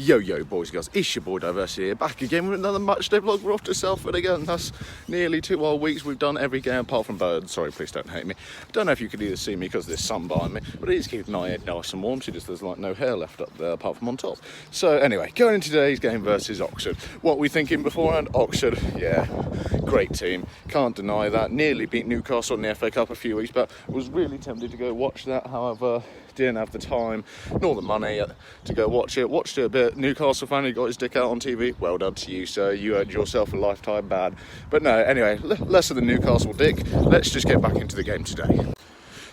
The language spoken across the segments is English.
Yo, boys and girls, it's your boy Diversity here, back again with another matchday vlog. We're off to Southend again. That's nearly 2 whole weeks. We've done every game apart from birds. Sorry, please don't hate me. Don't know if you could either see me because there's sun behind me, but it is keeping my head nice and warm, so just there's like no hair left up there apart from on top. So anyway, going into today's game versus Oxford. What we thinking beforehand? Oxford, yeah, great team. Can't deny that. Nearly beat Newcastle in the FA Cup a few weeks back. Was really tempted to go watch that, however, didn't have the time nor the money to go watch it. Watched it a bit. Newcastle fan who got his dick out on TV. Well done to you, sir. You earned yourself a lifetime ban. But no, anyway, less of the Newcastle dick. Let's just get back into the game today.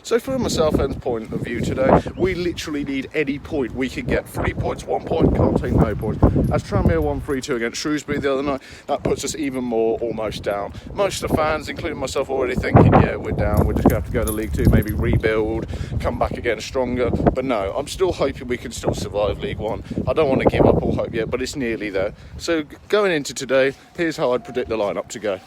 So from a Southend point of view today, we literally need any point. We could get 3 points, 1 point, can't take no points. As Tranmere won 3-2 against Shrewsbury the other night, that puts us even more almost down. Most of the fans, including myself, already thinking, yeah, we're down, we're just going to have to go to League 2, maybe rebuild, come back again stronger. But no, I'm still hoping we can still survive League 1. I don't want to give up all hope yet, but it's nearly there. So going into today, here's how I'd predict the lineup to go.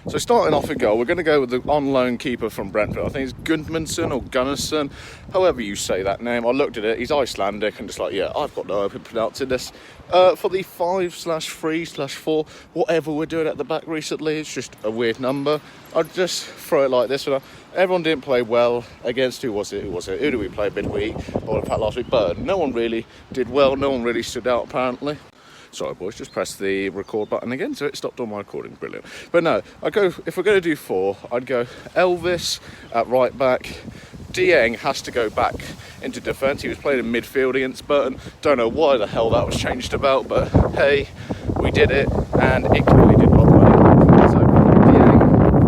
So starting off in goal, we're going to go with the on-loan keeper from Brentford. I think it's Gudmundsson or Gunnarsson, however you say that name. I looked at it, he's Icelandic, and just like, yeah, I've got no hope in pronouncing this. For the 5/3/4, whatever we're doing at the back recently, it's just a weird number. I'd just throw it like this. Everyone didn't play well against, who was it? Who did we play midweek? Or in fact last week? Burton. No one really did well, no one really stood out apparently. Sorry boys, just press the record button again, so it stopped all my recording, brilliant. But no, if we're going to do 4, I'd go Elvis at right back. Dieng has to go back into defence. He was playing in midfield against Burton. Don't know why the hell that was changed about, but hey, we did it, and it clearly did not work. So Dieng,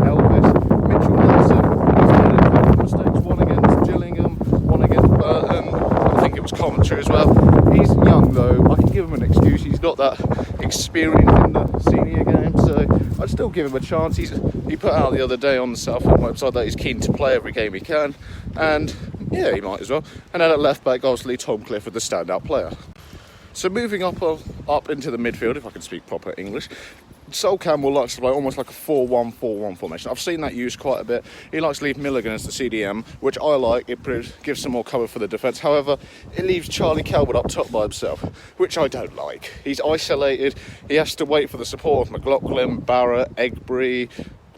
Elvis, Mitchell Nelson, he's made a couple of mistakes, one against Gillingham, one against Burton. I think it was Coventry as well. He's young though, I can give him an excuse. He's got that experience in the senior game, so I'd still give him a chance. He put out the other day on the Southend website that he's keen to play every game he can, and yeah, he might as well. And then at left back, obviously Tom Clifford, the standout player. So moving up into the midfield, if I can speak proper English, Sol Campbell likes to play almost like a 4-1-4-1 formation. I've seen that used quite a bit. He likes to leave Milligan as the CDM, which I like. It gives some more cover for the defence. However, it leaves Charlie Calvert up top by himself, which I don't like. He's isolated. He has to wait for the support of McLaughlin, Barrett, Egbury,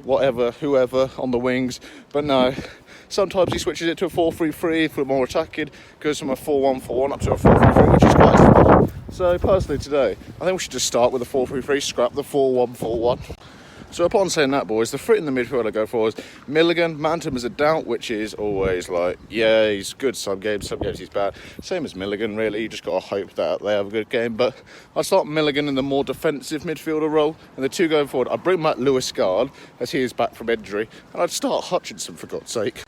whatever, whoever on the wings. But no, sometimes he switches it to a 4-3-3 for more attacking, goes from a 4-1-4-1 up to a 4-3-3, which is quite smart. So personally today, I think we should just start with a 4-3-3, scrap the 4-1-4-1. So upon saying that, boys, the threat in the midfield I go for is Milligan. Manton is a doubt, which is always like, yeah, he's good some games he's bad. Same as Milligan, really. You just got to hope that they have a good game. But I'd start Milligan in the more defensive midfielder role. And the two going forward, I'd bring back Lewis Gard, as he is back from injury. And I'd start Hutchinson, for God's sake.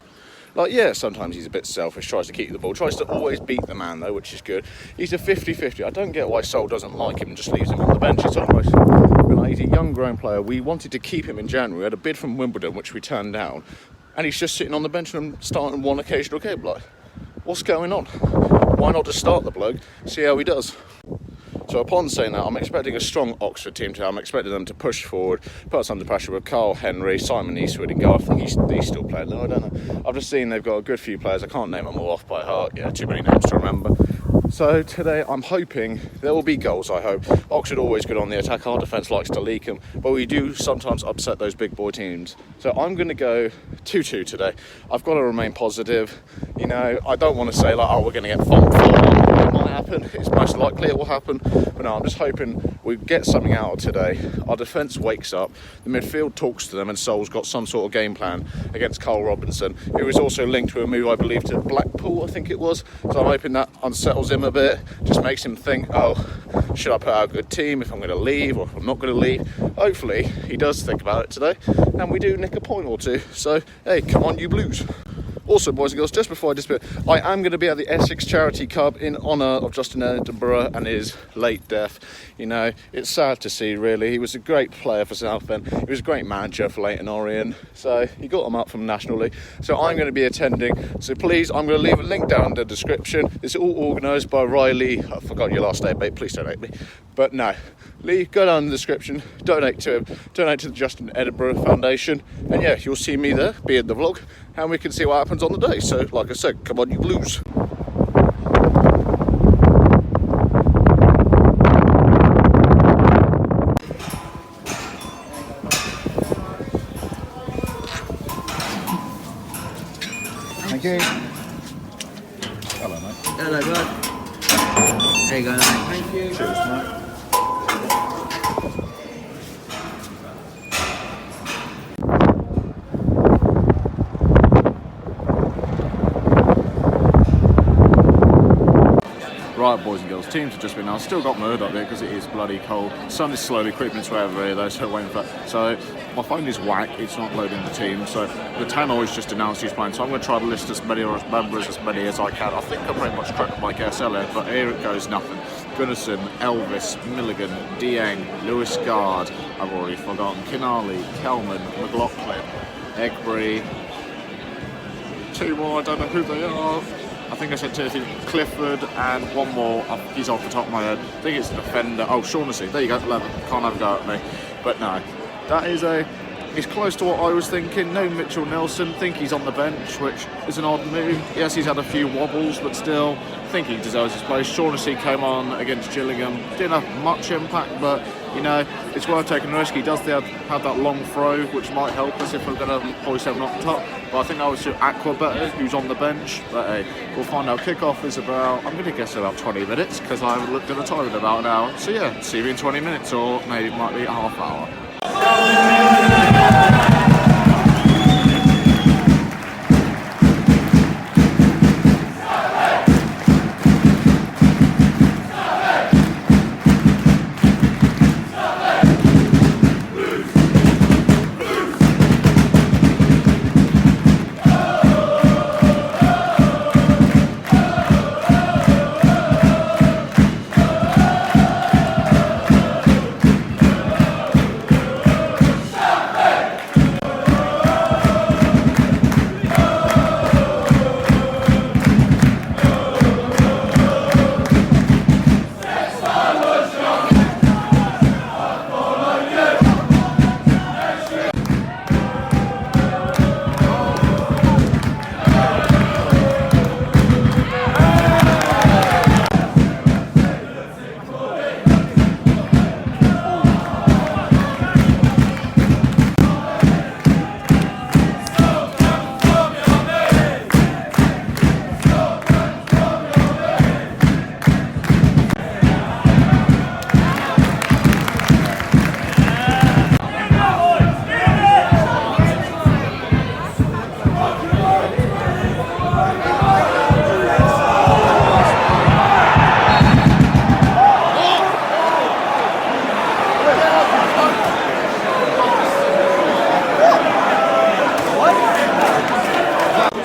Like, yeah, sometimes he's a bit selfish, tries to keep the ball, tries to always beat the man, though, which is good. He's a 50-50. I don't get why Sol doesn't like him and just leaves him on the bench. It's almost, like, he's a young, grown player. We wanted to keep him in January. We had a bid from Wimbledon, which we turned down. And he's just sitting on the bench and starting one occasional game. Like, what's going on? Why not just start the bloke, see how he does? So upon saying that, I'm expecting a strong Oxford team today. I'm expecting them to push forward, put us under pressure with Carl Henry, Simon Eastwood in goal. I think he's still playing. No, I don't know. I've just seen they've got a good few players. I can't name them all off by heart. Yeah, too many names to remember. So today I'm hoping there will be goals, I hope. Oxford always good on the attack. Our defence likes to leak them, but we do sometimes upset those big boy teams. So I'm going to go 2-2 today. I've got to remain positive. You know, I don't want to say like, oh, we're going to get 4-1. It might happen. It's most likely it will happen. But no, I'm just hoping we get something out of today. Our defence wakes up. The midfield talks to them, and Sol's got some sort of game plan against Carl Robinson, who was also linked to a move, I believe, to Blackpool, I think it was. So I'm hoping that unsettles him a bit, just makes him think, oh, should I put out a good team if I'm going to leave or if I'm not going to leave? Hopefully he does think about it today and we do nick a point or two. So hey, come on you Blues. Also, boys and girls, just before I disappear, I am going to be at the Essex Charity Cup in honour of Justin Edinburgh and his late death. You know, it's sad to see, really. He was a great player for Southend. He was a great manager for Leyton Orient. So he got him up from National League. So I'm going to be attending. So please, I'm going to leave a link down in the description. It's all organised by Riley. I forgot your last name, mate. Please don't hate me. But no, go down in the description, donate to him, donate to the Justin Edinburgh Foundation, and yeah, you'll see me there, be in the vlog, and we can see what happens on the day. So, like I said, come on you Blues. Hello, mate. Hello, bud. There you go, mate. Thank you. Cheers, mate. Right, boys and girls, teams have just been out. Still got murdered up there because it is bloody cold. Sun is slowly creeping its way over here though, so waiting for that. So my phone is whack, it's not loading the team. So the Tannoy's just announced he's playing. So I'm going to try to list as many members as many as I can. I think I pretty much cracked my KSL here, but here it goes, nothing. Gunnison, Elvis, Milligan, Dieng, Lewis Gard, I've already forgotten, Kinali, Kelman, McLaughlin, Egbury, two more, I don't know who they are. I think I said two, Clifford, and one more, he's off the top of my head. I think it's the defender. Oh, Shaughnessy. There you go, 11. Can't have a go at me. But no, that is it's close to what I was thinking. No Mitchell Nelson. Think he's on the bench, which is an odd move. Yes, he's had a few wobbles, but still, I think he deserves his place. Shaughnessy came on against Gillingham. Didn't have much impact, but you know, it's worth taking a risk. He does have that long throw, which might help us if we're going to hoist him up top. But I think that was to Aqua better, who's on the bench. But hey, we'll find out. Kickoff is about, I'm going to guess about 20 minutes, because I haven't looked at the time in about an hour. So yeah, see you in 20 minutes, or maybe it might be a half hour.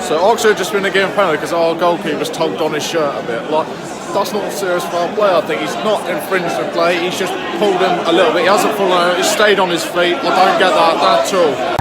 So Oxford just been a game penalty because our goalkeeper's tugged on his shirt a bit. Like, that's not a serious foul play. I think he's not infringed the play. He's just pulled him a little bit. He hasn't fallen out. He's stayed on his feet. I don't get that at all.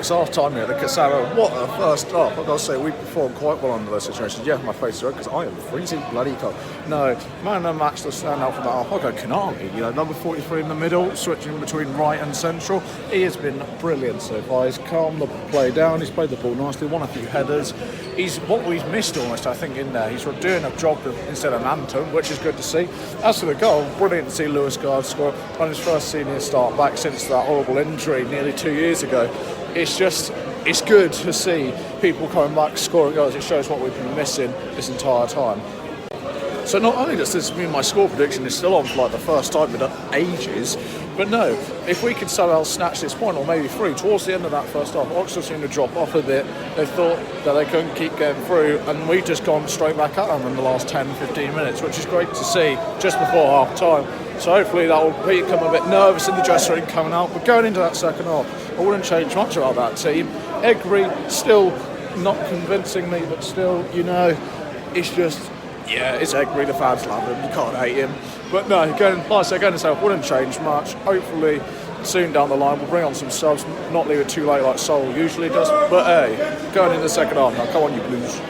it's half time here at the Casano. What a first half. I've got to say, we performed quite well under those situations. Yeah, my face is red because I am freezing bloody cold. No, man of the match to stand out for that half. I'll go Kanali, number 43 in the middle, switching between right and central. He has been brilliant so far. He's calmed the play down, he's played the ball nicely, won a few headers. He's what we've missed almost, I think, in there. He's doing a job instead of Anton, which is good to see. As for the goal, brilliant to see Lewis Gard score on his first senior start back since that horrible injury nearly 2 years ago. It's good to see people coming back scoring goals. It shows what we've been missing this entire time. So not only does this mean my score prediction is still on for like the first time in ages, but no, if we could somehow snatch this point or maybe through towards the end of that first half, Oxford seemed to drop off a bit. They thought that they couldn't keep getting through, and we've just gone straight back at them in the last 10-15 minutes, which is great to see just before half time. So hopefully that will become a bit nervous in the dressing room coming out. But going into that second half, I wouldn't change much about that team. Egri still not convincing me, but still, it's just, yeah, it's Egri, the fans love him, you can't hate him. But no, going to say I wouldn't change much. Hopefully soon down the line we'll bring on some subs, not leave it too late like Sol usually does. But hey, going into the second half now, come on you Blues.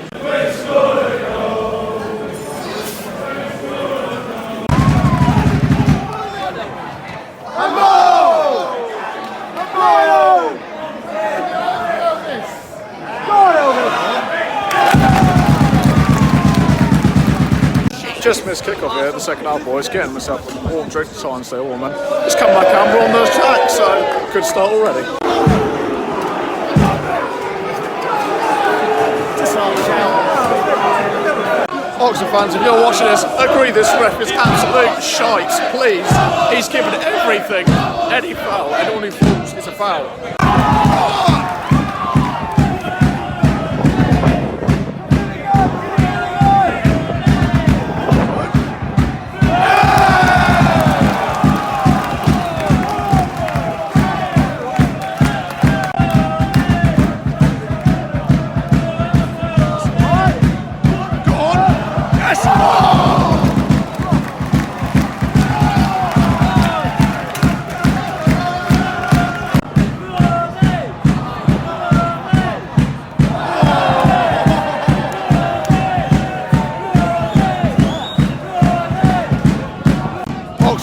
Just missed kickoff here at the second half, boys. Getting myself a warm drink to try and stay warm, man. Just come back and we're on the track, so good start already. Oxford fans, if you're watching this, agree this ref is absolute shite, please. He's given everything. Any foul, anyone who falls is a foul.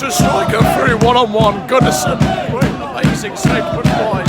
Striker through one-on-one, Goodison, amazing save, but wide.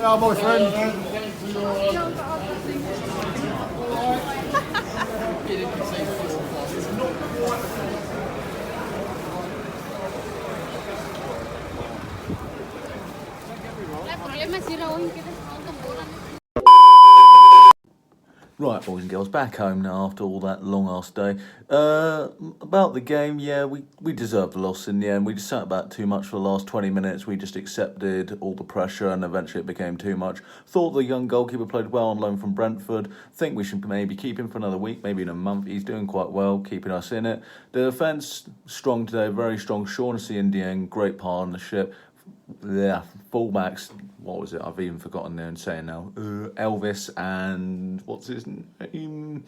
are, boyfriend. Right, boys and girls, back home now after all that long ass day. About the game, yeah, we deserved the loss in the end. We just sat back too much for the last 20 minutes. We just accepted all the pressure and eventually it became too much. Thought the young goalkeeper played well on loan from Brentford. Think we should maybe keep him for another week, maybe in a month. He's doing quite well, keeping us in it. The defence, strong today, very strong. Shaughnessy in the end, great partnership. Yeah, fullbacks, what was it? I've even forgotten their saying now. Elvis and what's his name?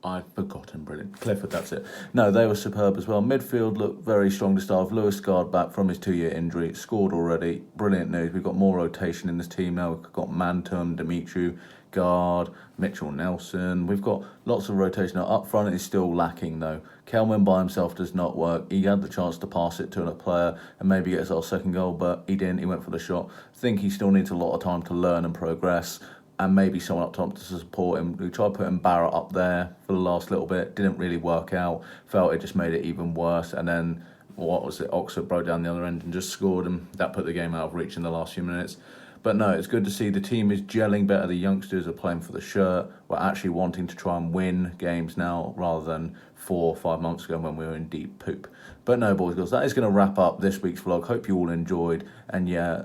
I've forgotten. Brilliant. Clifford, that's it. No, they were superb as well. Midfield looked very strong to start with. Lewis Scarred back from his 2-year injury. Scored already. Brilliant news. We've got more rotation in this team now. We've got Mantum, Dimitri, Guard, Mitchell Nelson. We've got lots of rotation. Now, up front, it's still lacking though. Kelman by himself does not work. He had the chance to pass it to a player and maybe get his second goal, but he didn't. He went for the shot. I think he still needs a lot of time to learn and progress, and maybe someone up top to support him. We tried putting Barrett up there for the last little bit. Didn't really work out. Felt it just made it even worse. And then, what was it? Oxford broke down the other end and just scored, and that put the game out of reach in the last few minutes. But no, it's good to see the team is gelling better. The youngsters are playing for the shirt. We're actually wanting to try and win games now rather than 4 or 5 months ago when we were in deep poop. But no, boys and girls, that is going to wrap up this week's vlog. Hope you all enjoyed. And yeah,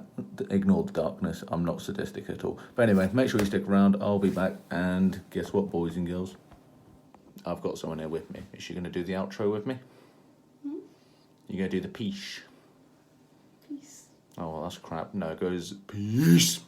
ignore the darkness. I'm not sadistic at all. But anyway, make sure you stick around. I'll be back. And guess what, boys and girls? I've got someone here with me. Is she going to do the outro with me? You going to do the peace? Peace. Oh, well, that's crap. No, it goes peace.